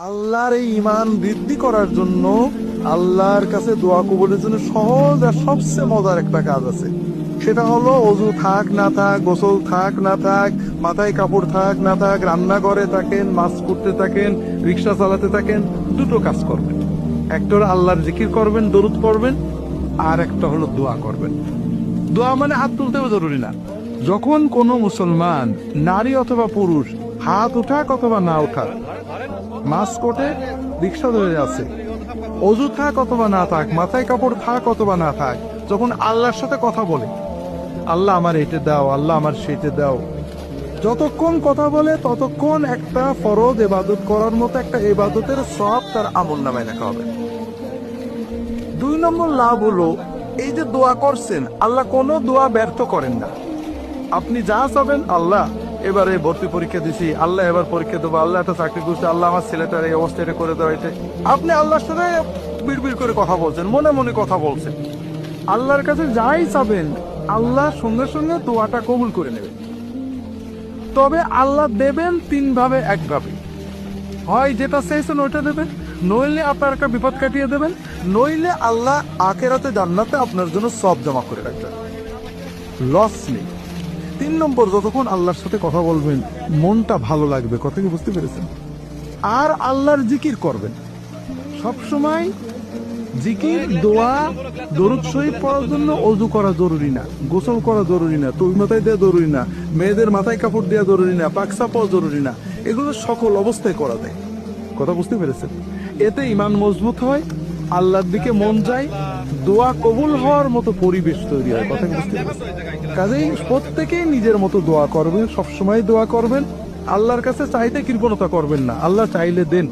আল্লাহর এই ঈমান বৃদ্ধি করার জন্য আল্লাহর কাছে দোয়া কবুলের জন্য সহজ আর সবচেয়ে মজার একটা কাজ আছে। সেটা হলো অজু থাক না থাক, গোসল থাক না থাক, মাথায় কাপড় থাক না থাক, রান্নাঘরে থাকেন, মাছ করতে থাকেন, রিক্সা চালাতে থাকেন, দুটো কাজ করবেন। একটা হলো আল্লাহর জিকির করবেন, দরুদ পড়বেন, আর একটা হলো দোয়া করবেন। দোয়া মানে হাত তুলতেও জরুরি না। যখন কোনো মুসলমান নারী অথবা পুরুষ হাত উঠাক অথবা না উঠাক, মাছ কোটে, রিক্সা ধরে আছে, অজু থাক অথবা না থাক, মাথায় কাপড় থাক অথবা না থাক, যখন আল্লাহর সাথে কথা বলে, আল্লাহ আমার এটা দাও, আল্লাহ আমার সেটা দাও, যতক্ষণ কথা বলে ততক্ষণ একটা ফরজ ইবাদত করার মতো একটা ইবাদতের সওয়াব তার আমলনামায় লেখা হবে। 2 নম্বর লাভ হলো, এই যে দোয়া করছেন, আল্লাহ কোনো দোয়া ব্যর্থ করেন না। আপনি যা চাবেন, আল্লাহ এবারে ভর্তি পরীক্ষা দিছি, আল্লাহ এবার পরীক্ষা দেবো, আল্লাহ একটা চাকরি করছে, আল্লাহ আমার ছেলেটার এই অবস্থা এটা করে দেওয়া, এটা আপনি আল্লাহর সাথে বিড়বিড় করে কথা বলছেন, মনে মনে কথা বলছেন। আল্লাহর কাছে যাই চাবেন, আল্লাহ সঙ্গে সঙ্গে দোয়াটা কবুল করে নেবেন। তবে আল্লাহ দেবেন 3 ভাবে, একভাবে। হয় যেটা চাইছেন ওইটা দেবেন, নইলে আপনার একটা বিপদ কাটিয়ে দেবেন, নইলে আল্লাহ আখেরাতে জান্নাতে আপনার জন্য সব জমা করে রাখবেন, লস নেই। 3 নম্বর, যতক্ষণ আল্লাহর সাথে কথা বলবেন মনটা ভালো লাগবে। কথা কি বুঝতে পেরেছেন? আর আল্লাহর জিকির করবেন সব সময়। জিকির, দোয়া, দরুদ শরীফ পড়ার জন্য অজু করা জরুরি না, গোসল করা জরুরি না, তুই মাথায় দেওয়া জরুরি না, মেয়েদের মাথায় কাপড় দেওয়া জরুরি না, পাকসা পাওয়া জরুরি না। এগুলো সকল অবস্থায় করা যায়। কথা বুঝতে পেরেছেন? এতে ঈমান মজবুত হয়, আল্লাহর দিকে মন যায়, দোয়া কবুল হওয়ার মতো পরিবেশ তৈরি হয়। কথা বুঝতে পেরেছেন? কাজেই প্রত্যেকেই নিজের মতো দোয়া করবেন, সবসময় দোয়া করবেন। আল্লাহর কাছে চাইতে কৃপণতা করবেন না, আল্লাহ চাইলে দেন।